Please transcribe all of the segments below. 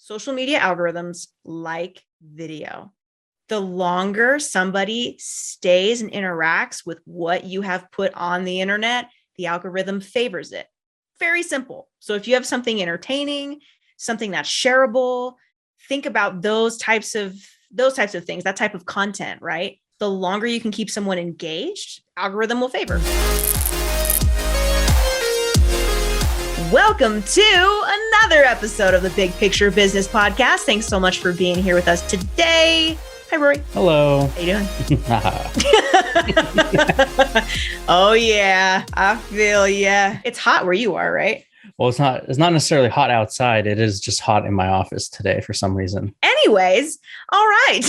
social media algorithms like video. The longer somebody stays and interacts with what you have put on the internet, the algorithm favors it. Very simple. So if you have something entertaining, something that's shareable, think about those types of things, that type of content, right? The longer you can keep someone engaged, algorithm will favor. Welcome to another episode of the Big Picture Business Podcast. Thanks so much for being here with us today. Hi, Rory. Hello. How you doing? Oh, yeah. I feel ya. It's hot where you are, right? Well, it's not necessarily hot outside. It is just hot in my office today for some reason. Anyways, all right.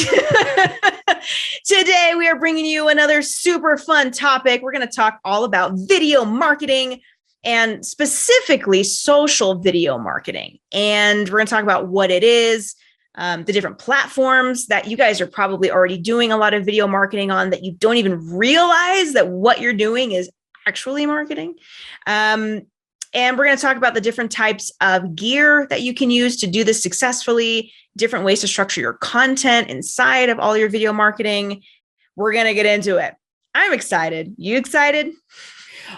Today, we are bringing you another super fun topic. We're going to talk all about video marketing and specifically social video marketing. And we're going to talk about what it is, the different platforms that you guys are probably already doing a lot of video marketing on that you don't even realize that what you're doing is actually marketing. And we're going to talk about the different types of gear that you can use to do this successfully, different ways to structure your content inside of all your video marketing. We're going to get into it. I'm excited. You excited?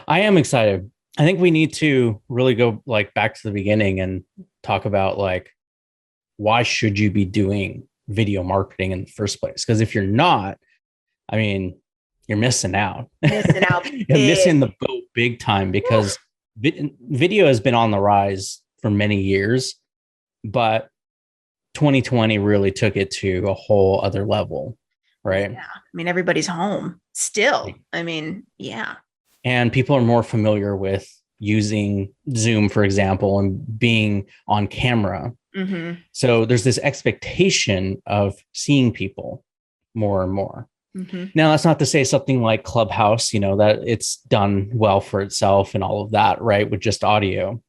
I am excited. I think we need to really go back to the beginning and talk about why should you be doing video marketing in the first place? Because if you're not, I mean, you're missing out. You're missing the boat big time because video has been on the rise for many years, but 2020 really took it to a whole other level, right? Yeah. I mean, everybody's home still. I mean, yeah. And people are more familiar with using Zoom, for example, and being on camera. Mm-hmm. So there's this expectation of seeing people more and more. Mm-hmm. Now, that's not to say something like Clubhouse, that it's done well for itself and all of that, right? With just audio.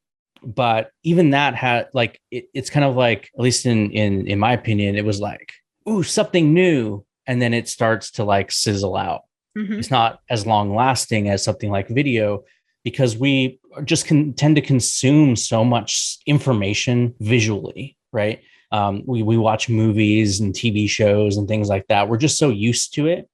But even that had it's kind of like, at least in my opinion, it was like, ooh, something new. And then it starts to sizzle out. Mm-hmm. It's not as long lasting as something like video because we just tend to consume so much information visually, right? We watch movies and TV shows and things like that. We're just so used to it.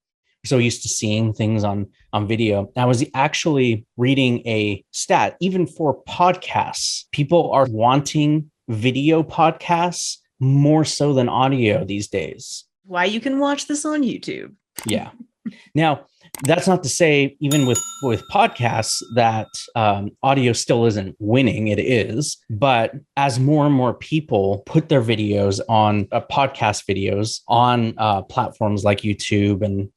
We're so used to seeing things on video. I was actually reading a stat, even for podcasts, people are wanting video podcasts more so than audio these days. Why you can watch this on YouTube. Yeah. Now, that's not to say, even with podcasts, that audio still isn't winning. It is. But as more and more people put their videos on podcast videos on platforms like YouTube and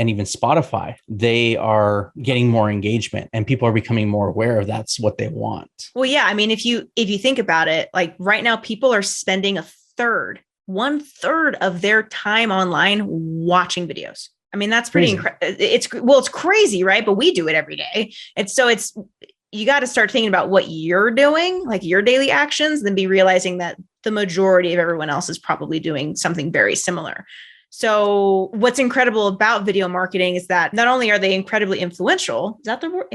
even Spotify, they are getting more engagement and people are becoming more aware of that's what they want. Well, yeah. I mean, if you think about it, right now, people are spending 1/3 of their time online watching videos. I mean, that's pretty incredible. It's crazy, right? But we do it every day. And so you got to start thinking about what you're doing, your daily actions, then be realizing that the majority of everyone else is probably doing something very similar. So what's incredible about video marketing is that not only are they incredibly influential, is that the word?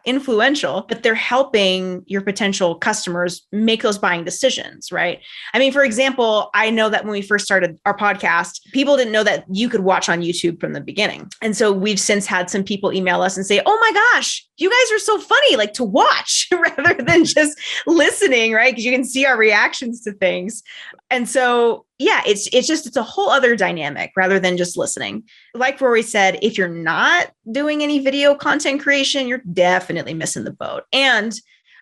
Influential, but they're helping your potential customers make those buying decisions, right? I mean, for example, I know that when we first started our podcast, people didn't know that you could watch on YouTube from the beginning. And so we've since had some people email us and say, oh my gosh, you guys are so funny, to watch rather than just listening, right? Because you can see our reactions to things. And so, yeah, it's a whole other dynamic rather than just listening. Like Rory said, if you're not doing any video content creation, you're definitely missing the boat. And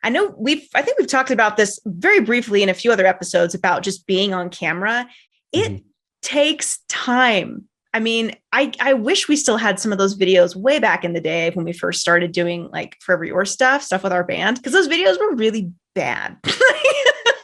I know I think we've talked about this very briefly in a few other episodes about just being on camera. It takes time. I mean, I wish we still had some of those videos way back in the day when we first started doing Forever Your stuff with our band, because those videos were really bad.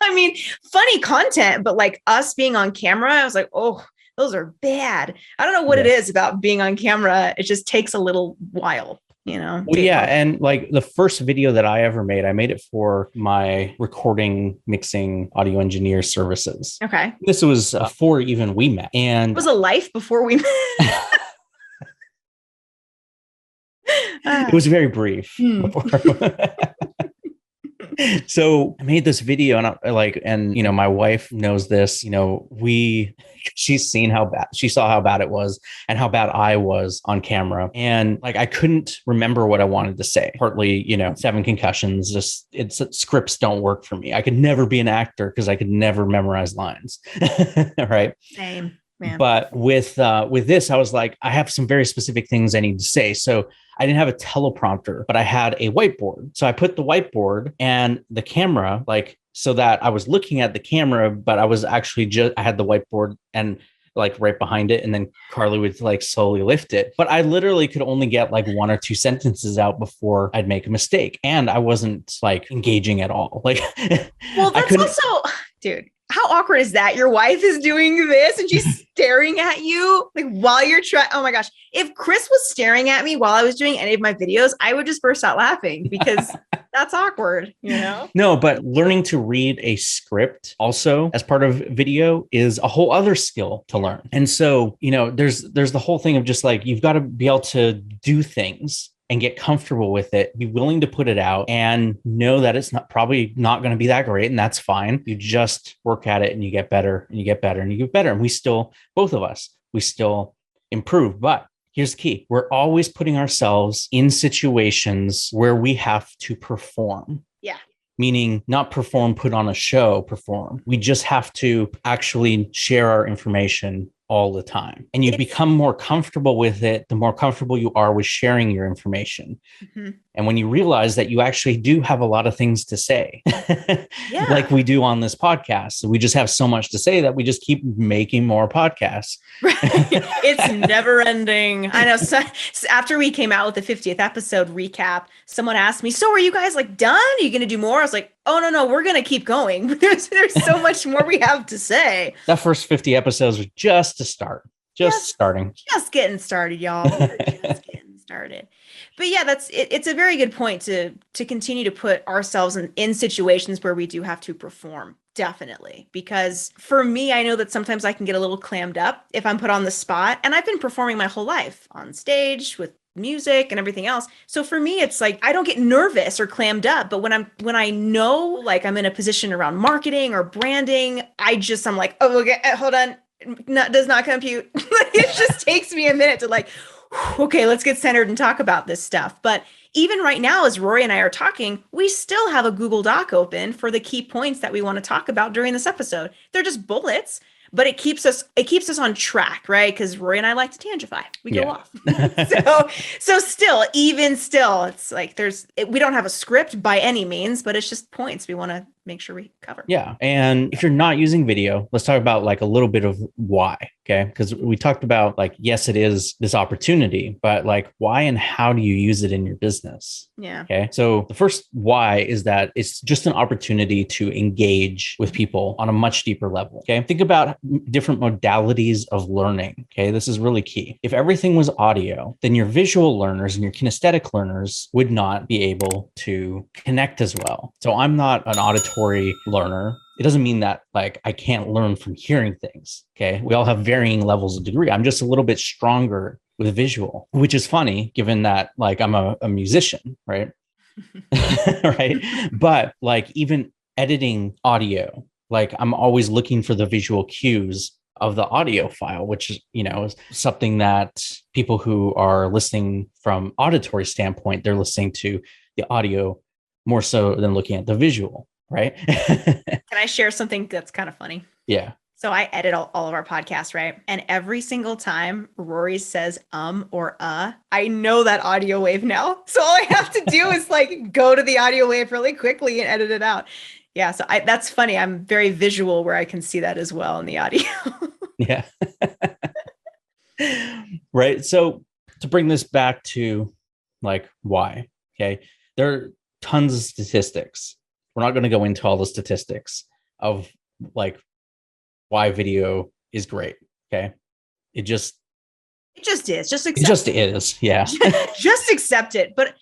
I mean, funny content, but us being on camera, I was like, oh, those are bad. I don't know what it is about being on camera. It just takes a little while, Well, yeah. And the first video that I ever made, I made it for my recording, mixing, audio engineer services. Okay. This was before even we met. And it was a life before we met. It was very brief. So I made this video and my wife knows this, she's seen she saw how bad it was and how bad I was on camera. And like, I couldn't remember what I wanted to say. Partly, 7 concussions, scripts don't work for me. I could never be an actor because I could never memorize lines. Right. Same. Man. But with this, I was like, I have some very specific things I need to say. So I didn't have a teleprompter, but I had a whiteboard. So I put the whiteboard and the camera, so that I was looking at the camera, but I was actually I had the whiteboard and right behind it. And then Carly would slowly lift it. But I literally could only get 1 or 2 sentences out before I'd make a mistake. And I wasn't engaging at all. Well, that's also, dude. How awkward is that? Your wife is doing this and she's staring at you while you're trying. Oh my gosh. If Chris was staring at me while I was doing any of my videos, I would just burst out laughing because that's awkward, No, but learning to read a script also as part of video is a whole other skill to learn. And so, there's the whole thing of just you've got to be able to do things and get comfortable with it, be willing to put it out and know that it's probably not going to be that great. And that's fine. You just work at it and you get better and you get better and you get better. And both of us, we still improve. But here's the key. We're always putting ourselves in situations where we have to perform. Yeah. Meaning not perform, put on a show, perform. We just have to actually share our information all the time. And you become more comfortable with it, the more comfortable you are with sharing your information. Mm-hmm. And when you realize that you actually do have a lot of things to say, like we do on this podcast, so we just have so much to say that we just keep making more podcasts. Right. It's never ending. I know. So after we came out with the 50th episode recap, someone asked me, so are you guys done? Are you going to do more? I was like, oh, no, we're going to keep going. There's so much more we have to say. That first 50 episodes was just to start, starting. Just getting started, y'all. We're just getting started. But yeah, it's a very good point to continue to put ourselves in situations where we do have to perform. Definitely. Because for me, I know that sometimes I can get a little clammed up if I'm put on the spot. And I've been performing my whole life on stage with music and everything else. So for me, it's I don't get nervous or clammed up. But when I know I'm in a position around marketing or branding, I'm like, oh, okay, hold on. Does not compute. It just takes me a minute to okay, let's get centered and talk about this stuff. But even right now, as Rory and I are talking, we still have a Google Doc open for the key points that we want to talk about during this episode. They're just bullets, but it keeps us on track, right? Because Rory and I like to tangify. We go off. So still, it's we don't have a script by any means, but it's just points we want to make sure we cover. Yeah. And if you're not using video, let's talk about a little bit of why. Okay. Because we talked about yes, it is this opportunity, but why and how do you use it in your business? Yeah. Okay. So the first why is that it's just an opportunity to engage with people on a much deeper level. Okay. Think about different modalities of learning. Okay. This is really key. If everything was audio, then your visual learners and your kinesthetic learners would not be able to connect as well. So I'm not an auditory learner. It doesn't mean that I can't learn from hearing things. Okay. We all have varying levels of degree. I'm just a little bit stronger with visual, which is funny given that I'm a musician, right? Right. But even editing audio, I'm always looking for the visual cues of the audio file, which is something that people who are listening from auditory standpoint, they're listening to the audio more so than looking at the visual. Right. Can I share something that's kind of funny? Yeah. So I edit all of our podcasts, right? And every single time Rory says or I know that audio wave now. So all I have to do is go to the audio wave really quickly and edit it out. Yeah. So that's funny. I'm very visual where I can see that as well in the audio. Yeah. Right. So to bring this back to why, okay, there are tons of statistics. We're not going to go into all the statistics of why video is great. Okay. It just is. Just accept it. Just is. Yeah. Just accept it. But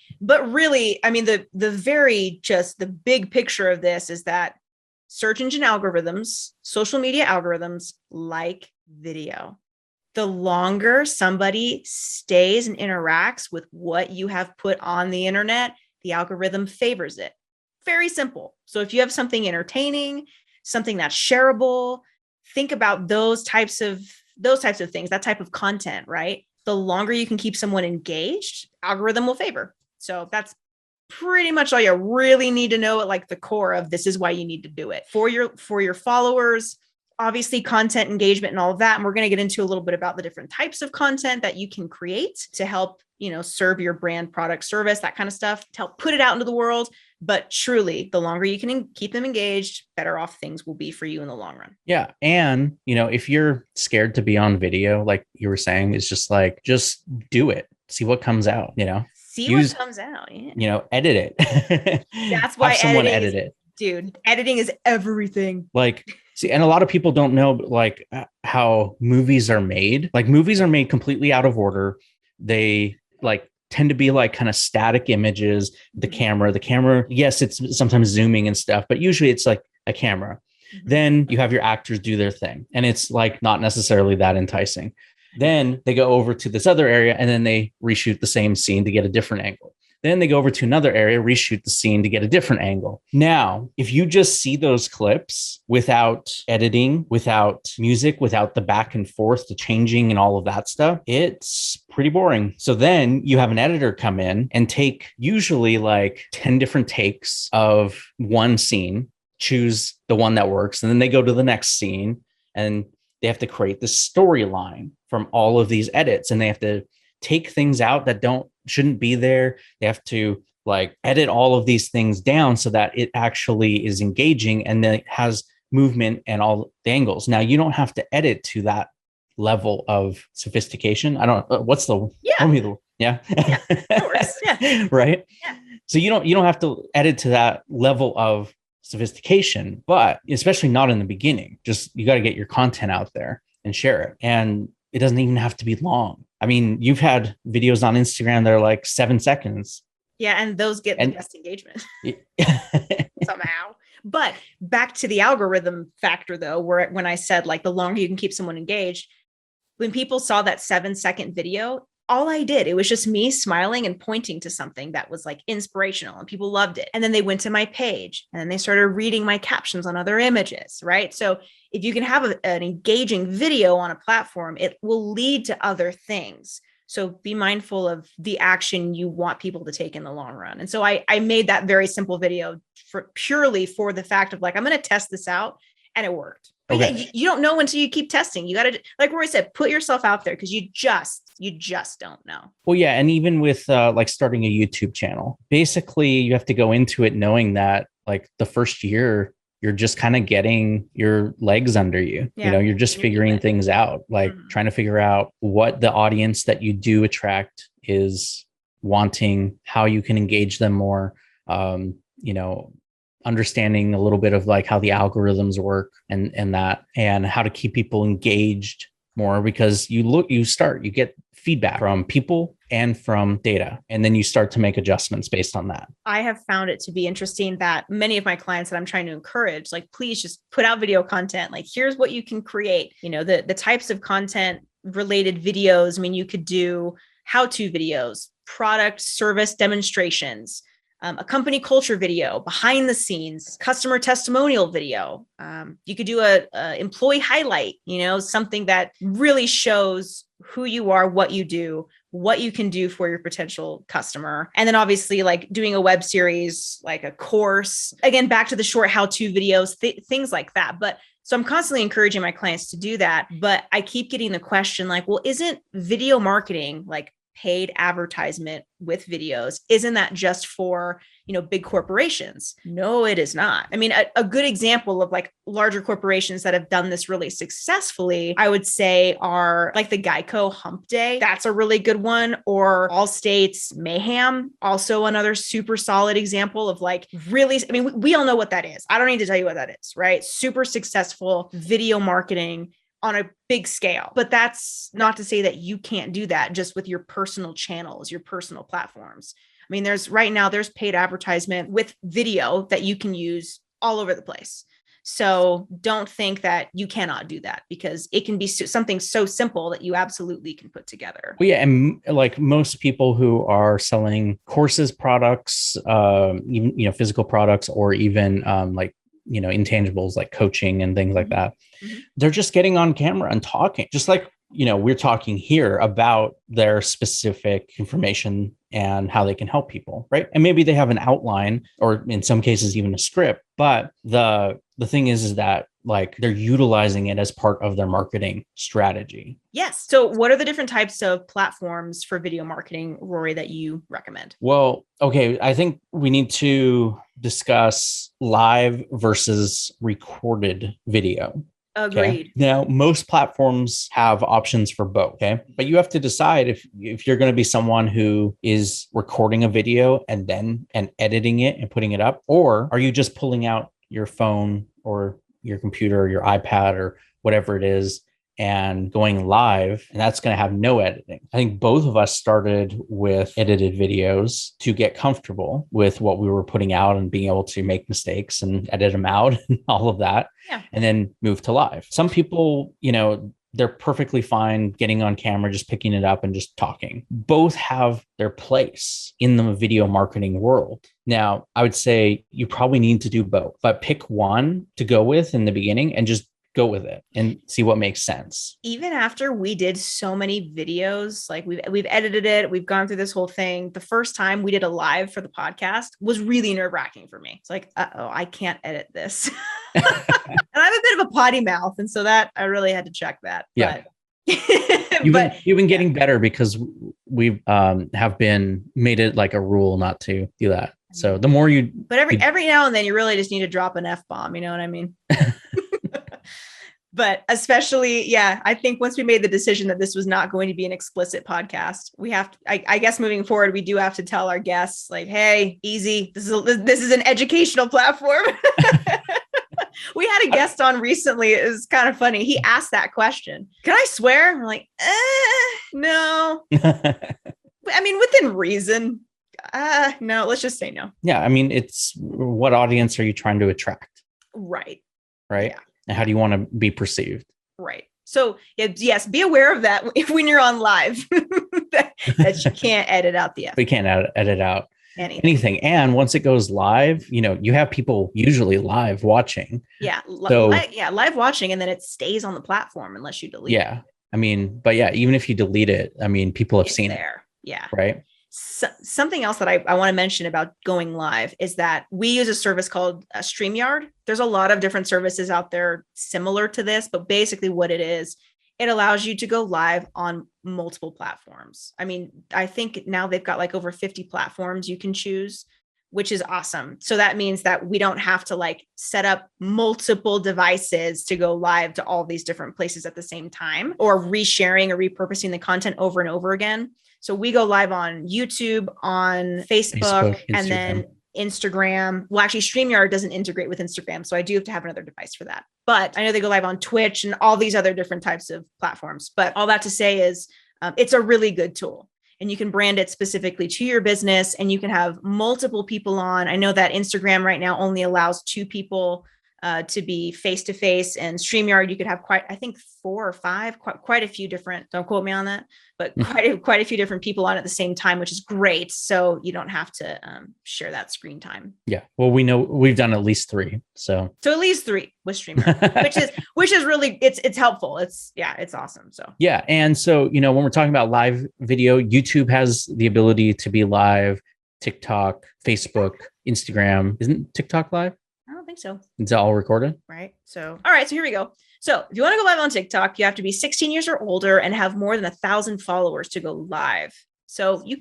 really, I mean, the big picture of this is that search engine algorithms, social media algorithms like video. The longer somebody stays and interacts with what you have put on the internet, the algorithm favors it. Very simple. So if you have something entertaining, something that's shareable, think about those types of things, that type of content, right? The longer you can keep someone engaged, algorithm will favor. So that's pretty much all you really need to know at like the core of this is why you need to do it for your followers. Obviously, content engagement and all of that. And we're going to get into a little bit about the different types of content that you can create to help, serve your brand, product, service, that kind of stuff, to help put it out into the world. But truly, the longer you can keep them engaged, better off things will be for you in the long run. Yeah. And, if you're scared to be on video, like you were saying, it's just like, just do it. See what comes out, See what comes out. Yeah. Edit it. That's why have someone edit it. Dude, editing is everything. See, and a lot of people don't know like how movies are made. Like movies are made completely out of order. They like tend to be like kind of static images. The camera, yes, it's sometimes zooming and stuff, but usually it's like a camera. Mm-hmm. Then you have your actors do their thing, and it's like not necessarily that enticing. Then they go over to this other area and then they reshoot the same scene to get a different angle. Then they go over to another area, reshoot the scene to get a different angle. Now, if you just see those clips without editing, without music, without the back and forth, the changing and all of that stuff, it's pretty boring. So then you have an editor come in and take usually like 10 different takes of one scene, choose the one that works, and then they go to the next scene and they have to create this storyline from all of these edits, and they have to take things out that shouldn't be there. They have to like edit all of these things down so that it actually is engaging and then it has movement and all the angles. Now you don't have to edit to that level of sophistication. I don't what's the yeah of course. Yeah. Right. Yeah. So you don't have to edit to that level of sophistication, but especially not in the beginning. Just you got to get your content out there and share it. And it doesn't even have to be long. I mean, you've had videos on Instagram that are like 7 seconds. Yeah, and those get the best engagement somehow. But back to the algorithm factor, though, when I said like the longer you can keep someone engaged, when people saw that 7-second video, all I did, it was just me smiling and pointing to something that was like inspirational and people loved it. And then they went to my page and then they started reading my captions on other images, right? So if you can have an engaging video on a platform, it will lead to other things. So be mindful of the action you want people to take in the long run. And so I made that very simple video purely for the fact of like, I'm going to test this out, and it worked. But okay. Yeah, you don't know until you keep testing. You got to, like Roy said, put yourself out there because you just don't know. Well, yeah. And even with like starting a YouTube channel, basically you have to go into it knowing that like the first year, you're just kind of getting your legs under you. Yeah. You're just figuring things out, like trying to figure out what the audience that you do attract is wanting, how you can engage them more, understanding a little bit of like how the algorithms work and how to keep people engaged more, because you get feedback from people and from data, and then you start to make adjustments based on that. I have found it to be interesting that many of my clients that I'm trying to encourage, like, please just put out video content. Like, here's what you can create, the types of content related videos. I mean, you could do how-to videos, product service demonstrations, a company culture video, behind the scenes, customer testimonial video. You could do a employee highlight, something that really shows who you are, what you do, what you can do for your potential customer. And then obviously like doing a web series, like a course, again, back to the short how-to videos, things like that. But so I'm constantly encouraging my clients to do that. But I keep getting the question like, well, isn't video marketing like paid advertisement with videos? Isn't that just for, big corporations? No, it is not. I mean, a good example of like larger corporations that have done this really successfully, I would say are like the Geico Hump Day. That's a really good one. Or Allstate's Mayhem, also another super solid example of like really, I mean, we all know what that is. I don't need to tell you what that is, right? Super successful video marketing on a big scale. But that's not to say that you can't do that just with your personal channels, your personal platforms. I mean, there's paid advertisement with video that you can use all over the place. So don't think that you cannot do that, because it can be something so simple that you absolutely can put together. Well, yeah. And like most people who are selling courses, products, even, physical products, or even like, intangibles like coaching and things like that, they're just getting on camera and talking, just like, we're talking here about their specific information and how they can help people, right? And maybe they have an outline, or in some cases even a script, but the thing is that like they're utilizing it as part of their marketing strategy. Yes. So what are the different types of platforms for video marketing, Rory, that you recommend? Well, okay, I think we need to discuss live versus recorded video. Agreed. Okay. Now, most platforms have options for both. Okay. But you have to decide if you're going to be someone who is recording a video and editing it and putting it up, or are you just pulling out your phone or your computer or your iPad or whatever it is and going live, and that's going to have no editing. I think both of us started with edited videos to get comfortable with what we were putting out and being able to make mistakes and edit them out and all of that. Yeah. And then move to live. Some people, they're perfectly fine getting on camera, just picking it up and just talking. Both have their place in the video marketing world. Now, I would say you probably need to do both, but pick one to go with in the beginning and just go with it and see what makes sense. Even after we did so many videos, like we've edited it, we've gone through this whole thing. The first time we did a live for the podcast was really nerve-wracking for me. It's like, I can't edit this. And I have a bit of a potty mouth. And so that I really had to check that. Yeah. But you've been getting better because we have been made it like a rule not to do that. So the more you, but every now and then you really just need to drop an F-bomb. You know what I mean? But especially, I think once we made the decision that this was not going to be an explicit podcast, we have to, I guess moving forward, we do have to tell our guests like, hey, easy. This is an educational platform. We had a guest on recently. It was kind of funny. He asked that question. Can I swear? I'm like, no. I mean, within reason. No, let's just say no. Yeah. I mean, it's what audience are you trying to attract? Right. Right. Yeah. And how do you want to be perceived? Right. So yes, be aware of that when you're on live, that you can't edit out the F. We can't edit out anything. And once it goes live, you have people usually live watching. Yeah. Live watching. And then it stays on the platform unless you delete it. Yeah. I mean, but yeah, even if you delete it, I mean, people have seen there. Yeah. Right. Something else that I want to mention about going live is that we use a service called StreamYard. There's a lot of different services out there similar to this, but basically what it is, it allows you to go live on multiple platforms. I mean, I think now they've got like over 50 platforms you can choose, which is awesome. So that means that we don't have to like set up multiple devices to go live to all these different places at the same time, or resharing or repurposing the content over and over again. So we go live on YouTube, on Facebook, and then Instagram. Well, actually, StreamYard doesn't integrate with Instagram, so I do have to have another device for that. But I know they go live on Twitch and all these other different types of platforms. But all that to say is it's a really good tool. And you can brand it specifically to your business, and you can have multiple people on. I know that Instagram right now only allows 2 people to be face-to-face, and StreamYard, you could have quite a few different, don't quote me on that, but quite a few different people on at the same time, which is great. So you don't have to share that screen time. Yeah. Well, we know we've done at least 3. So at least 3 with StreamYard, which is really, it's helpful. It's awesome. So yeah. And so, when we're talking about live video, YouTube has the ability to be live, TikTok, Facebook, Instagram. Isn't TikTok live? I don't think so. It's all recorded? Right. So, all right. So here we go. So if you want to go live on TikTok, you have to be 16 years or older and have more than 1,000 followers to go live. So you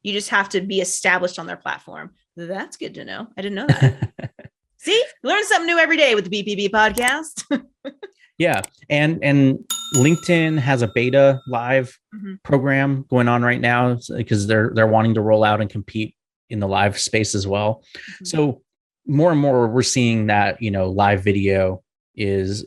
just have to be established on their platform. That's good to know. I didn't know that. See, learn something new every day with the BPB podcast. Yeah. And LinkedIn has a beta live program going on right now because they're wanting to roll out and compete in the live space as well. Mm-hmm. So more and more we're seeing that, live video is,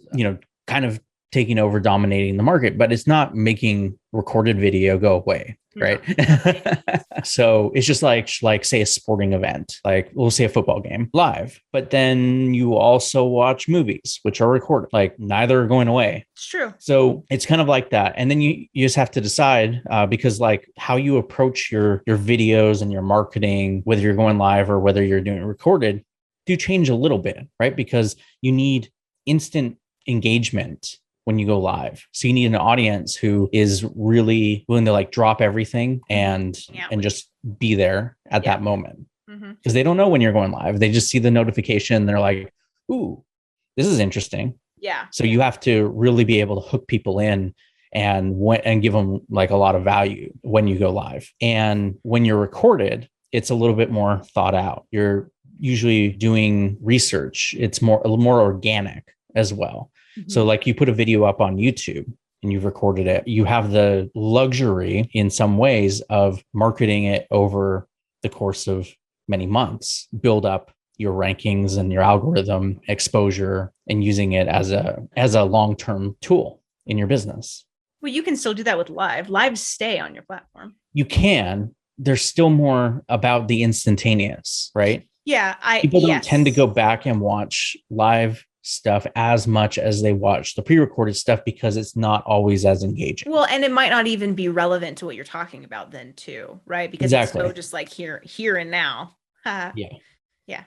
kind of taking over, dominating the market, but it's not making recorded video go away. Right. No. So it's just like say a sporting event, like we'll say a football game live, but then you also watch movies, which are recorded, like neither are going away. It's true. So it's kind of like that. And then you just have to decide because like how you approach your videos and your marketing, whether you're going live or whether you're doing it recorded, do change a little bit, right? Because you need instant engagement when you go live. So you need an audience who is really willing to like drop everything and just be there at that moment. Because they don't know when you're going live. They just see the notification and they're like, ooh, this is interesting. Yeah. So you have to really be able to hook people in and give them like a lot of value when you go live. And when you're recorded, it's a little bit more thought out. You're usually doing research. It's a little more organic as well. So like you put a video up on YouTube and you've recorded it, you have the luxury in some ways of marketing it over the course of many months, build up your rankings and your algorithm exposure and using it as a long-term tool in your business. Well, you can still do that with live. Lives stay on your platform. You can. There's still more about the instantaneous, right? Yeah. People don't tend to go back and watch live stuff as much as they watch the pre-recorded stuff because it's not always as engaging. Well, and it might not even be relevant to what you're talking about then too, right? Because it's so just like here and now. Yeah.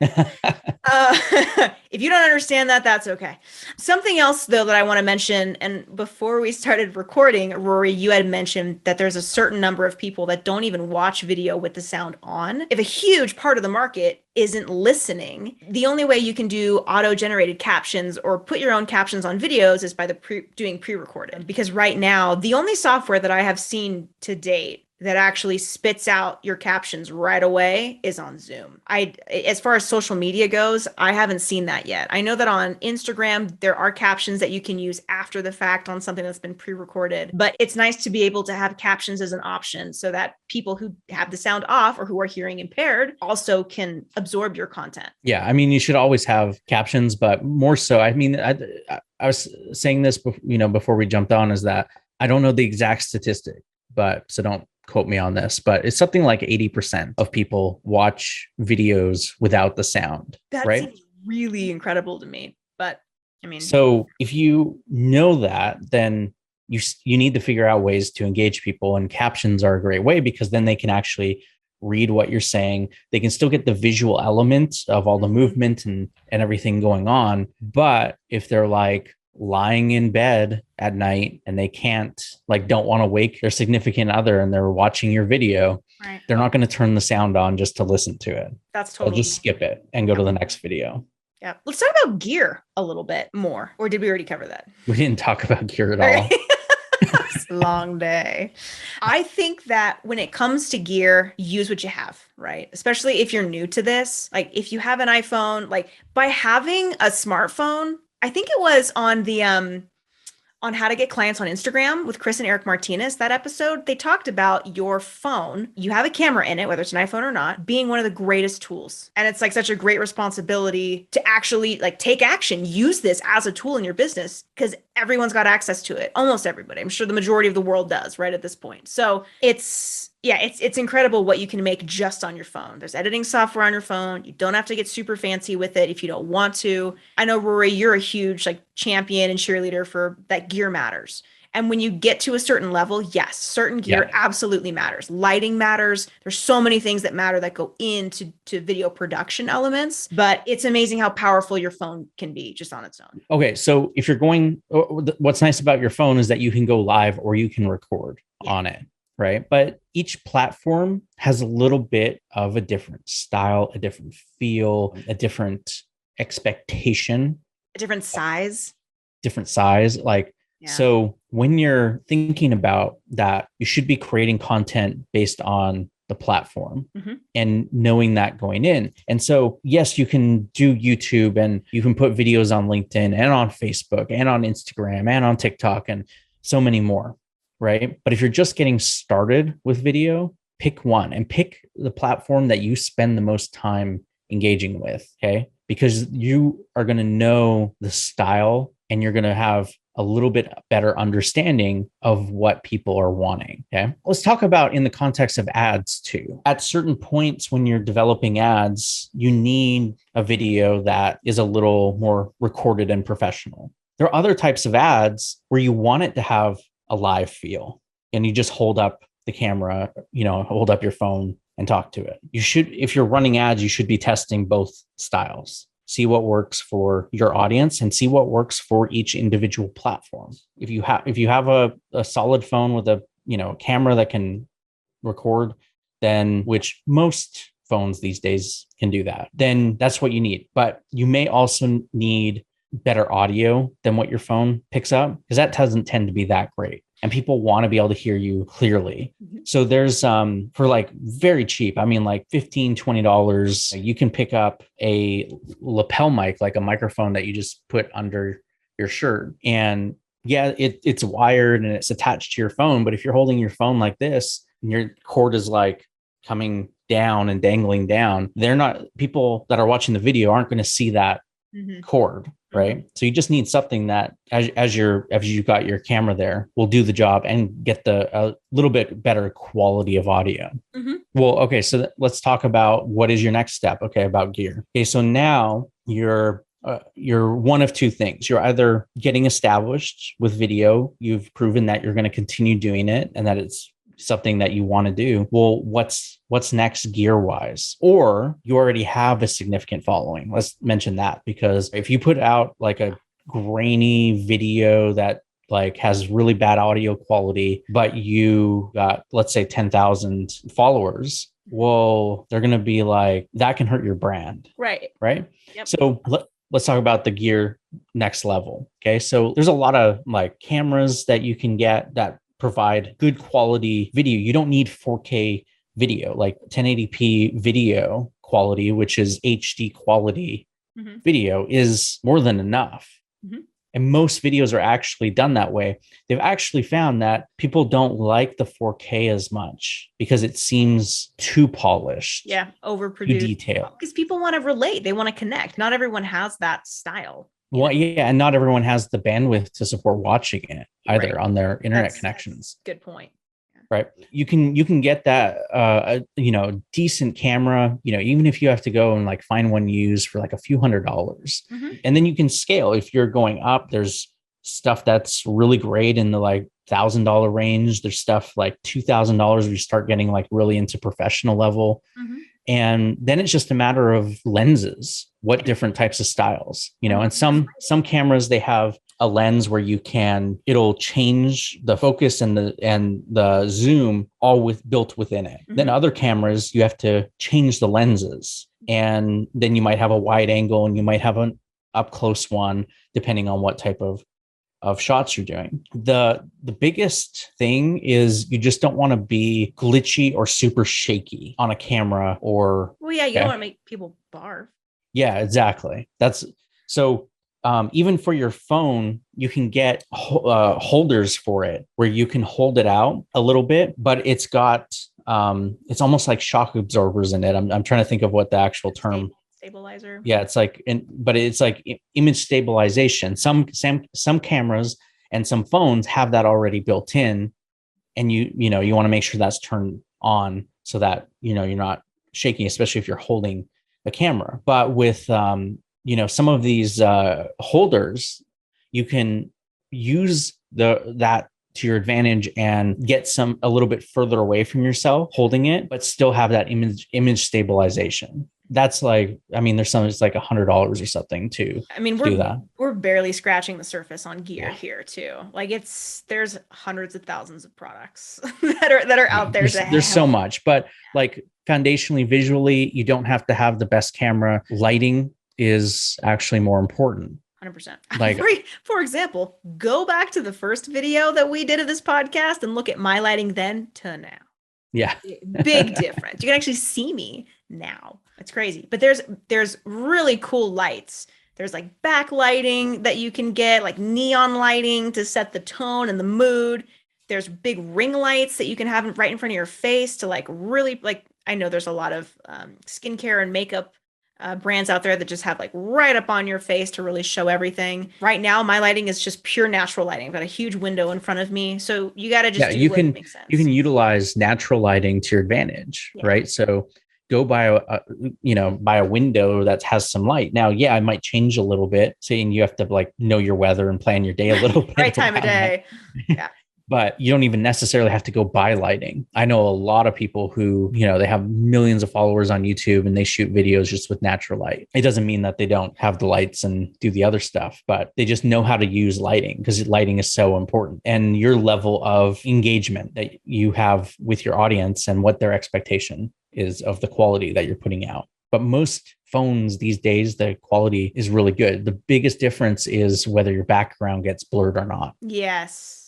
If you don't understand that, that's okay. Something else though that I want to mention, and before we started recording, Rory, you had mentioned that there's a certain number of people that don't even watch video with the sound on. If a huge part of the market isn't listening, the only way you can do auto-generated captions or put your own captions on videos is by doing pre-recorded. Because right now, the only software that I have seen to date that actually spits out your captions right away is on Zoom. As far as social media goes, I haven't seen that yet. I know that on Instagram, there are captions that you can use after the fact on something that's been pre-recorded, but it's nice to be able to have captions as an option so that people who have the sound off or who are hearing impaired also can absorb your content. Yeah. I mean, you should always have captions, but more so, I mean, I was saying this, before we jumped on, is that I don't know the exact statistic, so don't quote me on this, but it's something like 80% of people watch videos without the sound. That right? Seems really incredible to me. But I mean, so if you know that, then you need to figure out ways to engage people, and captions are a great way because then they can actually read what you're saying. They can still get the visual element of all the movement and everything going on. But if they're like lying in bed at night and they don't want to wake their significant other and they're watching your video, right, they're not going to turn the sound on just to listen to it. That's totally. They'll just skip it and go to the next video. Yeah. Let's talk about gear a little bit more. Or did we already cover that? We didn't talk about gear at all. It's a long day. I think that when it comes to gear, use what you have, right? Especially if you're new to this. Like if you have an iPhone, like by having a smartphone, I think it was on the on how to get clients on Instagram with Chris and Eric Martinez, that episode, they talked about your phone. You have a camera in it, whether it's an iPhone or not, being one of the greatest tools. And it's like such a great responsibility to actually like take action, use this as a tool in your business because everyone's got access to it. Almost everybody. I'm sure the majority of the world does right at this point. So it's incredible what you can make just on your phone. There's editing software on your phone. You don't have to get super fancy with it if you don't want to. I know, Rory, you're a huge like champion and cheerleader for that gear matters. And when you get to a certain level, yes, certain gear absolutely matters. Lighting matters. There's so many things that matter that go into video production elements, but it's amazing how powerful your phone can be just on its own. Okay. So if you're what's nice about your phone is that you can go live or you can record on it. Right. But each platform has a little bit of a different style, a different feel, a different expectation, a different size. So when you're thinking about that, you should be creating content based on the platform and knowing that going in. And so, yes, you can do YouTube and you can put videos on LinkedIn and on Facebook and on Instagram and on TikTok and so many more. Right. But if you're just getting started with video, pick one and pick the platform that you spend the most time engaging with. Okay. Because you are going to know the style and you're going to have a little bit better understanding of what people are wanting. Okay. Let's talk about in the context of ads too. At certain points when you're developing ads, you need a video that is a little more recorded and professional. There are other types of ads where you want it to have a live feel and you just hold up the camera, hold up your phone and talk to it. You should, if you're running ads, you should be testing both styles. See what works for your audience and see what works for each individual platform. If you have a solid phone with a camera that can record, then which most phones these days can do that, then that's what you need. But you may also need better audio than what your phone picks up, because that doesn't tend to be that great. And people want to be able to hear you clearly. So there's for like very cheap, I mean like $15, $20, you can pick up a lapel mic, like a microphone that you just put under your shirt. And yeah, it's wired and it's attached to your phone. But if you're holding your phone like this and your cord is like coming down and dangling down, people that are watching the video aren't going to see that cord. Right. So you just need something that as you've got your camera there will do the job and get a little bit better quality of audio. Well, okay. So let's talk about what is your next step. Okay. About gear. Okay. So now you're one of two things. You're either getting established with video. You've proven that you're going to continue doing it and that it's something that you want to do. Well, what's next gear wise? Or you already have a significant following. Let's mention that, because if you put out like a grainy video that like has really bad audio quality, but you got, let's say 10,000 followers, well, they're going to be like, that can hurt your brand. Right. Yep. So let's talk about the gear next level. Okay. So there's a lot of like cameras that you can get that provide good quality video. You don't need 4K video, like 1080p video quality, which is HD quality video, is more than enough. And most videos are actually done that way. They've actually found that people don't like the 4K as much because it seems too polished. Yeah, overproduced. Too detailed. Because people want to relate. They want to connect. Not everyone has that style. Well, yeah, and not everyone has the bandwidth to support watching it either on their internet connections. Good point. Right. You can get that, decent camera, even if you have to go and like find one used for like a few $100s. And then you can scale. If you're going up, there's stuff that's really great in the like $1,000 range. There's stuff like $2,000 where you start getting like really into professional level. And then it's just a matter of lenses, what different types of styles, and some cameras, they have a lens where it'll change the focus and the zoom all built within it. Then other cameras, you have to change the lenses, and then you might have a wide angle and you might have an up close one, depending on what type of shots you're doing. The biggest thing is you just don't want to be glitchy or super shaky on a camera or. Well, yeah, you don't want to make people barf. Yeah, exactly. That's so. Even for your phone, you can get holders for it where you can hold it out a little bit, but it's got it's almost like shock absorbers in it. I'm trying to think of what the actual term. Stabilizer. Yeah, it's like, but it's like image stabilization. Some cameras and some phones have that already built in, and you want to make sure that's turned on so that you're not shaking, especially if you're holding the camera. But with some of these holders, you can use that to your advantage and get a little bit further away from yourself holding it, but still have that image stabilization. That's like, there's some, it's like $100 or something to do that. We're barely scratching the surface on gear here too. Like there's hundreds of thousands of products that are out there. There's so much, but like foundationally, visually, you don't have to have the best camera. Lighting is actually more important. 100%. Like, for example, go back to the first video that we did of this podcast and look at my lighting then to now. Yeah. Big difference. You can actually see me now. It's crazy. But there's really cool lights. There's like backlighting that you can get, like neon lighting to set the tone and the mood. There's big ring lights that you can have right in front of your face to like really, like, I know there's a lot of skincare and makeup brands out there that just have like right up on your face to really show everything. Right now, my lighting is just pure natural lighting. I've got a huge window in front of me. So you got to just do what makes sense. You can utilize natural lighting to your advantage, right? So go buy buy a window that has some light. Now, yeah, I might change a little bit, saying you have to like know your weather and plan your day a little bit. Right time of day. Yeah. But you don't even necessarily have to go buy lighting. I know a lot of people who, they have millions of followers on YouTube and they shoot videos just with natural light. It doesn't mean that they don't have the lights and do the other stuff, but they just know how to use lighting because lighting is so important. And your level of engagement that you have with your audience and what their expectation is of the quality that you're putting out. But most phones these days, the quality is really good. The biggest difference is whether your background gets blurred or not. Yes.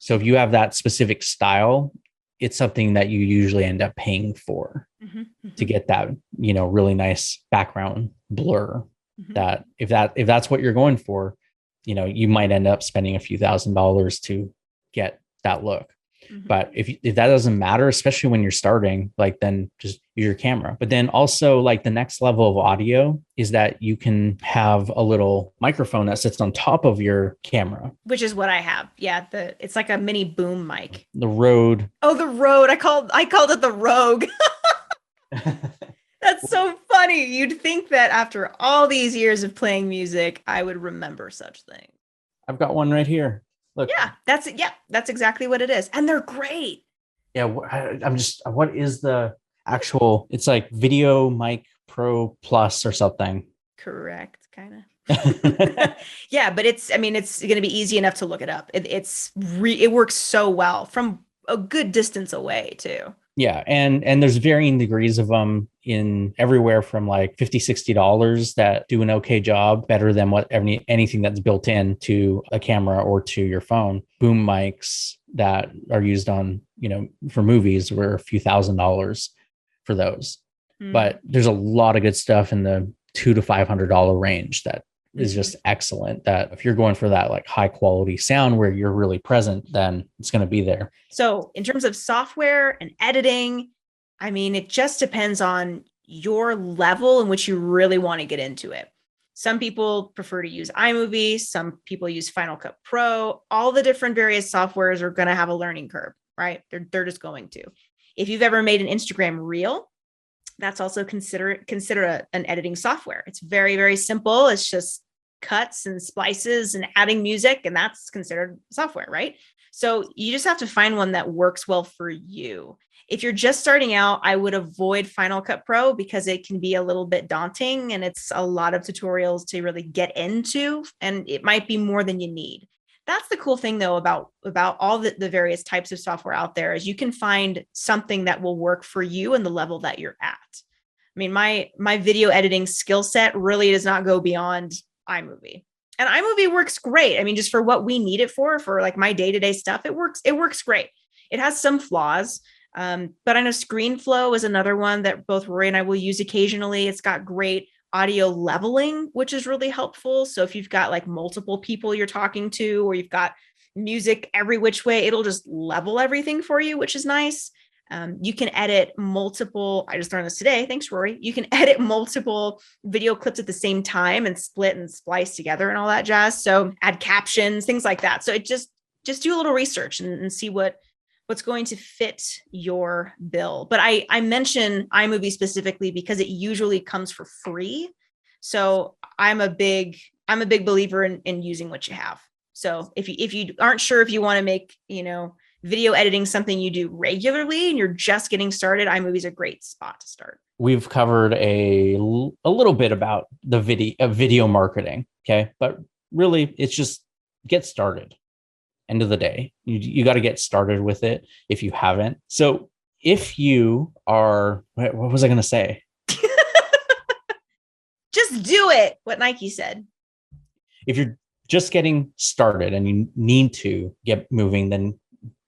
So if you have that specific style, it's something that you usually end up paying for to get that, really nice background blur. That if that's what you're going for, you might end up spending a few $1,000s to get that look. But if that doesn't matter, especially when you're starting, like then just use your camera. But then also like the next level of audio is that you can have a little microphone that sits on top of your camera. Which is what I have. Yeah. It's like a mini boom mic. The Rode. Oh, the Rode. I called it the Rogue. That's so funny. You'd think that after all these years of playing music, I would remember such things. I've got one right here. Look. Yeah, that's exactly what it is. And they're great. Yeah. What is the actual, it's like Video Mic Pro Plus or something. Correct. Kind of. Yeah. But it's going to be easy enough to look it up. It works so well from a good distance away too. Yeah. And there's varying degrees of them in everywhere from like $50-$60 that do an okay job, better than anything that's built in to a camera or to your phone. Boom mics that are used on, for movies were a few $1,000s for those. But there's a lot of good stuff in the $200 to $500 range that is just excellent. That if you're going for that like high quality sound where you're really present, then it's going to be there. So in terms of software and editing, it just depends on your level in which you really want to get into it. Some people prefer to use iMovie. Some people use Final Cut Pro. All the different various softwares are going to have a learning curve, right? They're just going to. If you've ever made an Instagram reel, that's also consider an editing software. It's very, very simple. It's just cuts and splices and adding music, and that's considered software, right? So you just have to find one that works well for you. If you're just starting out, I would avoid Final Cut Pro because it can be a little bit daunting and it's a lot of tutorials to really get into, and it might be more than you need. That's the cool thing though about all the various types of software out there is you can find something that will work for you and the level that you're at. My video editing skill set really does not go beyond iMovie. And iMovie works great. Just for what we need it for like my day-to-day stuff, it works great. It has some flaws. But I know ScreenFlow is another one that both Rory and I will use occasionally. It's got great audio leveling, which is really helpful. So if you've got like multiple people you're talking to, or you've got music every which way, it'll just level everything for you, which is nice. You can edit multiple, I just learned this today. Thanks, Rory. You can edit multiple video clips at the same time and split and splice together and all that jazz. So add captions, things like that. So it just do a little research and see what's going to fit your bill. But I mention iMovie specifically because it usually comes for free. So I'm a big believer in using what you have. So if you aren't sure if you want to make, video editing something you do regularly and you're just getting started, iMovie is a great spot to start. We've covered a little bit about the video marketing. Okay. But really it's just get started. End of the day, you got to get started with it if you haven't. So if you are, what was I going to say? Just do it. What Nike said. If you're just getting started and you need to get moving, then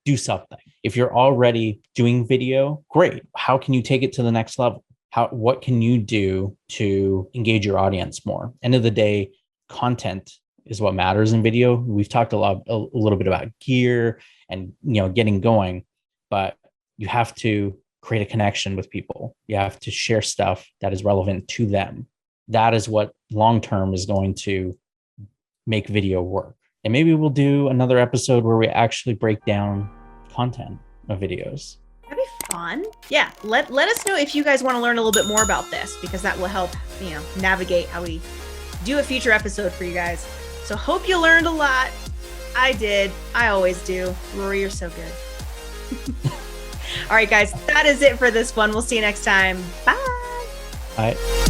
do something. If you're already doing video, great. How can you take it to the next level? What can you do to engage your audience more? End of the day, content is what matters in video. We've talked a little bit about gear and getting going, but you have to create a connection with people. You have to share stuff that is relevant to them. That is what long-term is going to make video work. And maybe we'll do another episode where we actually break down content of videos. That'd be fun. Yeah. Let us know if you guys want to learn a little bit more about this, because that will help, navigate how we do a future episode for you guys. So hope you learned a lot. I did. I always do. Rory, you're so good. All right, guys, that is it for this one. We'll see you next time. Bye. Bye.